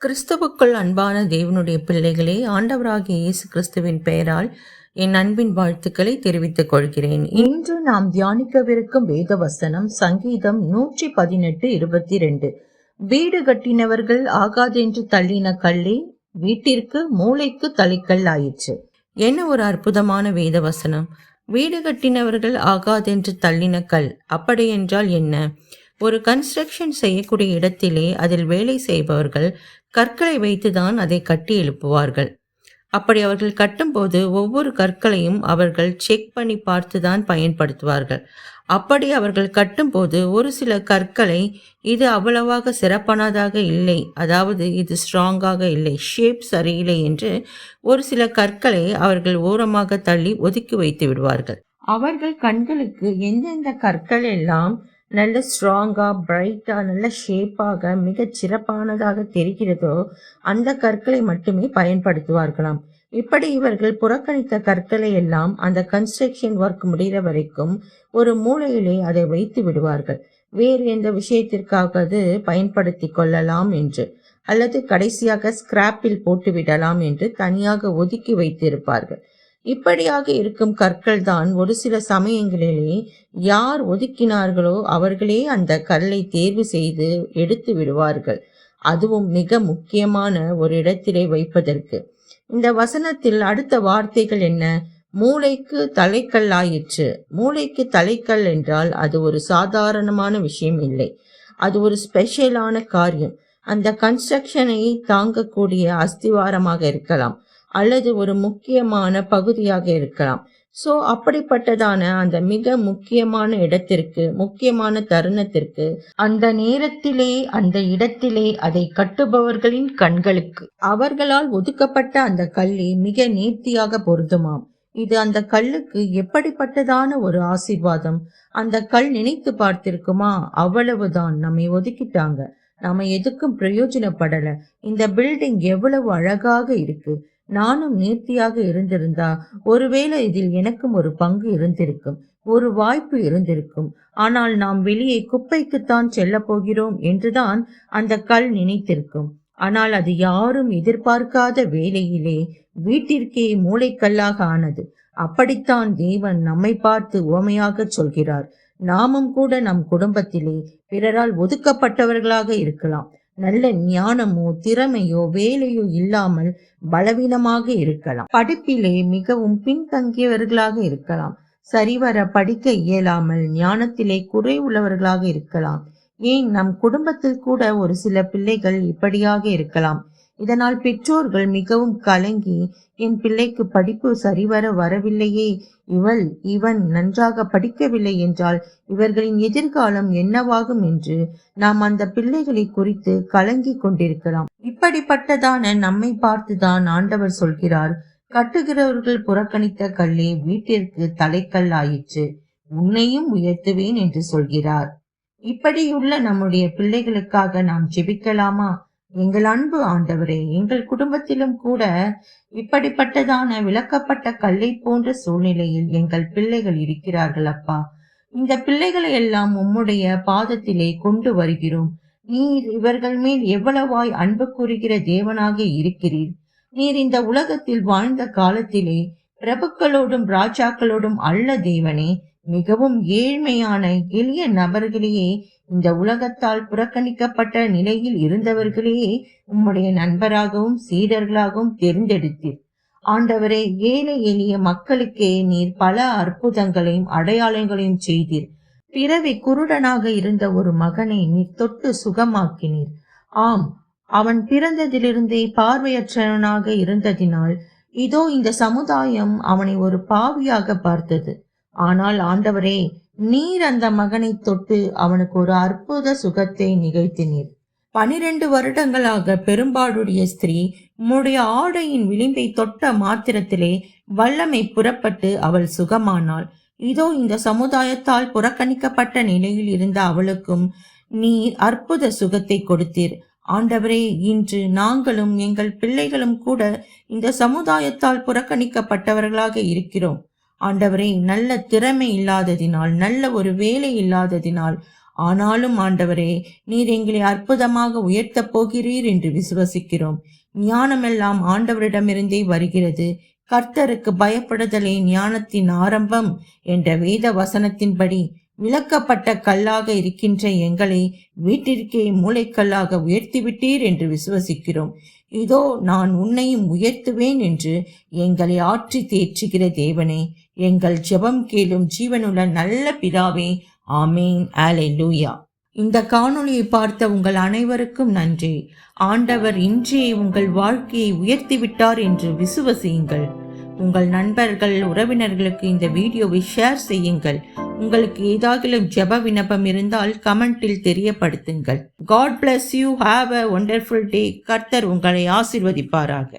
கிறிஸ்துவுக்குள் அன்பான தேவனுடைய பிள்ளைகளே, ஆண்டவராகிய இயேசு கிறிஸ்துவின் பெயரால் என் அன்பின் வாழ்த்துக்களை தெரிவித்துக் கொள்கிறேன். இன்று நாம் தியானிக்கவிருக்கும் வேத வசனம் சங்கீதம் 118:22. வீடு கட்டினவர்கள் ஆகாதென்று தள்ளின கல்லே வீட்டிற்கு மூளைக்கு தலைக்கல் ஆயிற்று. என்ன ஒரு அற்புதமான வேத வசனம்! வீடு கட்டினவர்கள் ஆகாதென்று தள்ளின கல். அப்படியென்றால் என்ன? ஒரு கன்ஸ்ட்ரக்ஷன் செய்யக்கூடிய இடத்திலே அதில் வேலை செய்பவர்கள் கற்களை வைத்துதான் அதை கட்டி எழுப்புவார்கள். அப்படி அவர்கள் கட்டும்போது ஒவ்வொரு கற்களையும் அவர்கள் செக் பண்ணி பார்த்துதான் பயன்படுத்துவார்கள். அப்படி அவர்கள் கட்டும்போது ஒரு சில கற்களை இது அவ்வளவாக சிறப்பானதாக இல்லை, அதாவது இது ஸ்ட்ராங்காக இல்லை, ஷேப் சரியில்லை என்று ஒரு சில கற்களை அவர்கள் ஓரமாக தள்ளி ஒதுக்கி வைத்து விடுவார்கள். அவர்கள் கண்களுக்கு எந்தெந்த கற்கள் எல்லாம் நல்ல ஸ்ட்ராங்காக, பிரைட்டாக, நல்ல ஷேப்பாக, மிகச் சிறப்பானதாக தெரிகிறதோ அந்த கற்களை மட்டுமே பயன்படுத்துவார்களாம். இப்படி இவர்கள் புறக்கணித்த கற்களை எல்லாம் அந்த கன்ஸ்ட்ரக்ஷன் ஒர்க் முடிகிற வரைக்கும் ஒரு மூலையிலே அதை வைத்து விடுவார்கள். வேறு எந்த விஷயத்திற்காவது பயன்படுத்தி கொள்ளலாம் என்று, அல்லது கடைசியாக ஸ்கிராப்பில் போட்டு விடலாம் என்று தனியாக ஒதுக்கி வைத்திருப்பார்கள். இப்படியாக இருக்கும் கற்கள் தான் ஒரு சில சமயங்களிலே யார் ஒதுக்கினார்களோ அவர்களே அந்த கல்லை தேர்வு செய்து எடுத்து விடுவார்கள். அதுவும் மிக முக்கியமான ஒரு இடத்திலே வைப்பதற்கு. இந்த வசனத்தில் அடுத்த வார்த்தைகள் என்ன? மூளைக்கு தலைக்கல் ஆயிற்று. மூளைக்கு தலைக்கல் என்றால் அது ஒரு சாதாரணமான விஷயம் இல்லை, அது ஒரு ஸ்பெஷலான காரியம். அந்த கன்ஸ்ட்ரக்ஷனை தாங்கக்கூடிய அஸ்திவாரமாக இருக்கலாம், அல்லது ஒரு முக்கியமான பகுதியாக இருக்கலாம். ஸோ அப்படிப்பட்டதான அந்த மிக முக்கியமான இடத்திற்கு, முக்கியமான தருணத்திற்கு, அந்த நேரத்திலே, அந்த இடத்திலே அதை கட்டுபவர்களின் கண்களுக்கு அவர்களால் ஒதுக்கப்பட்ட அந்த கல்லே மிக நேர்த்தியாக பொருந்துமாம். இது அந்த கல்லுக்கு எப்படிப்பட்டதான ஒரு ஆசீர்வாதம்! அந்த கல் நினைத்து பார்த்திருக்குமா? அவ்வளவுதான், நம்மை ஒதுக்கிட்டாங்க, நாம எதுக்கும் பிரயோஜனப்படல, இந்த பில்டிங் எவ்வளவு அழகாக இருக்கு, நானும் நேர்த்தியாக இருந்திருந்தா ஒருவேளை இதில் எனக்கும் ஒரு பங்கு இருந்திருக்கும், ஒரு வாய்ப்பு இருந்திருக்கும். ஆனால் நாம் வெளியே குப்பைக்குத்தான் செல்ல போகிறோம் என்றுதான் அந்த கல் நினைத்திருக்கும். ஆனால் அது யாரும் எதிர்பார்க்காத வேளையிலே வீட்டிற்கே மூளைக்கல்லாக ஆனது. அப்படித்தான் தேவன் நம்மை பார்த்து உவமையாக சொல்கிறார். நாமும் கூட நம் குடும்பத்திலே பிறரால் ஒதுக்கப்பட்டவர்களாக இருக்கலாம். நல்ல ஞானமோ திறமையோ வேலையோ இல்லாமல் பலவீனமாக இருக்கலாம். படிப்பிலே மிகவும் பின்தங்கியவர்களாக இருக்கலாம். சரிவர படிக்க இயலாமல் ஞானத்திலே குறை உள்ளவர்களாக இருக்கலாம். ஏன் நம் குடும்பத்தில் கூட ஒரு சில பிள்ளைகள் இப்படியாக இருக்கலாம். இதனால் பெற்றோர்கள் மிகவும் கலங்கி, என் பிள்ளைக்கு படிப்பு சரிவர வரவில்லையே, இவன் நன்றாக படிக்கவில்லை என்றால் இவர்களின் எதிர்காலம் என்னவாகும் என்று நாம் அந்த பிள்ளைகளை குறித்து கலங்கி கொண்டிருக்கலாம். இப்படிப்பட்டதான நம்மை பார்த்துதான் ஆண்டவர் சொல்கிறார், கட்டுகிறவர்கள் புறக்கணித்த கல்லே வீட்டிற்கு தலைக்கல் ஆயிற்று, உன்னையும் உயர்த்துவேன் என்று சொல்கிறார். இப்படியுள்ள நம்முடைய பிள்ளைகளுக்காக நாம் ஜெபிக்கலாமா? எங்கள் அன்பு ஆண்டவரே, எங்கள் குடும்பத்திலும் கூட இப்படிப்பட்டதான விளக்கப்பட்ட கல்லை போன்ற சூழ்நிலையில் எங்கள் பிள்ளைகள் இருக்கிறார்கள் அப்பா. இந்த பிள்ளைகளை எல்லாம் உம்முடைய பாதத்திலே கொண்டு வருகிறோம். நீர் இவர்கள் மேல் எவ்வளவாய் அன்பு கூறுகிற தேவனாக இருக்கிறீர். நீர் இந்த உலகத்தில் வாழ்ந்த காலத்திலே பிரபுக்களோடும் ராஜாக்களோடும் அல்ல தேவனே, மிகவும் ஏழ்மையான எளிய நபர்களையே, இந்த உலகத்தால் புறக்கணிக்கப்பட்ட நிலையில் இருந்தவர்களையே உம்முடைய நண்பராகவும் சீடர்களாகவும் தேர்ந்தெடுத்தீர். ஆண்டவரே, ஏழை எளிய மக்களுக்கே நீர் பல அற்புதங்களையும் அடையாளங்களையும் செய்தீர். பிறவி குருடனாக இருந்த ஒரு மகனை நீர் தொட்டு சுகமாக்கினீர். ஆம், அவன் பிறந்ததிலிருந்தே பார்வையற்றவனாக இருந்ததினால் இதோ இந்த சமுதாயம் அவனை ஒரு பாவியாக பார்த்தது. ஆனால் ஆண்டவரே, நீர் அந்த மகனை தொட்டு அவனுக்கு ஒரு அற்புத சுகத்தை நிகழ்த்தினீர். 12 வருடங்களாக பெரும்பாடுடைய ஸ்திரீ உம்முடைய ஆடையின் விளிம்பை தொட்ட மாத்திரத்திலே வல்லமை புறப்பட்டு அவள் சுகமானாள். இதோ இந்த சமுதாயத்தால் புறக்கணிக்கப்பட்ட நிலையில் இருந்த அவளுக்கும் நீர் அற்புத சுகத்தை கொடுத்தீர். ஆண்டவரே, இன்று நாங்களும் எங்கள் பிள்ளைகளும் கூட இந்த சமுதாயத்தால் புறக்கணிக்கப்பட்டவர்களாக இருக்கிறோம். ஆண்டவரே, நல்ல திறமை இல்லாததினால், நல்ல ஒரு வேலை இல்லாததினால், ஆனாலும் ஆண்டவரே, நீர் எங்களை அற்புதமாக உயர்த்தப் போகிறீர் என்று விசுவசிக்கிறோம். ஞானமெல்லாம் ஆண்டவரிடமிருந்தே வருகிறது. கர்த்தருக்கு பயப்படுதலே ஞானத்தின் ஆரம்பம் என்ற வேத வசனத்தின்படி விலக்கப்பட்ட கல்லாக இருக்கின்ற எங்களை வீட்டிற்கே மூளைக்கல்லாக உயர்த்திவிட்டீர் என்று விசுவசிக்கிறோம். இதோ நான் உன்னையும் உயர்த்துவேன் என்று எங்களை ஆற்றி தேற்றுகிற தேவனே, எங்கள் ஜெபம் கேளும் ஜீவனுள்ள நல்ல பிதாவே. ஆமேன். அல்லேலூயா. இந்த காணொளியை பார்த்த உங்கள் அனைவருக்கும் நன்றி. ஆண்டவர் இன்றே உங்கள் வாழ்க்கையை உயர்த்திவிட்டார் என்று விசுவசியுங்கள். உங்கள் நண்பர்கள், உறவினர்களுக்கு இந்த வீடியோவை ஷேர் செய்யுங்கள். உங்களுக்கு ஏதாகிலும் ஜெப விண்ணப்பம் இருந்தால் கமெண்டில் தெரியப்படுத்துங்கள். God bless you. Have a wonderful day. கர்த்தர் உங்களை ஆசீர்வதிப்பாராக.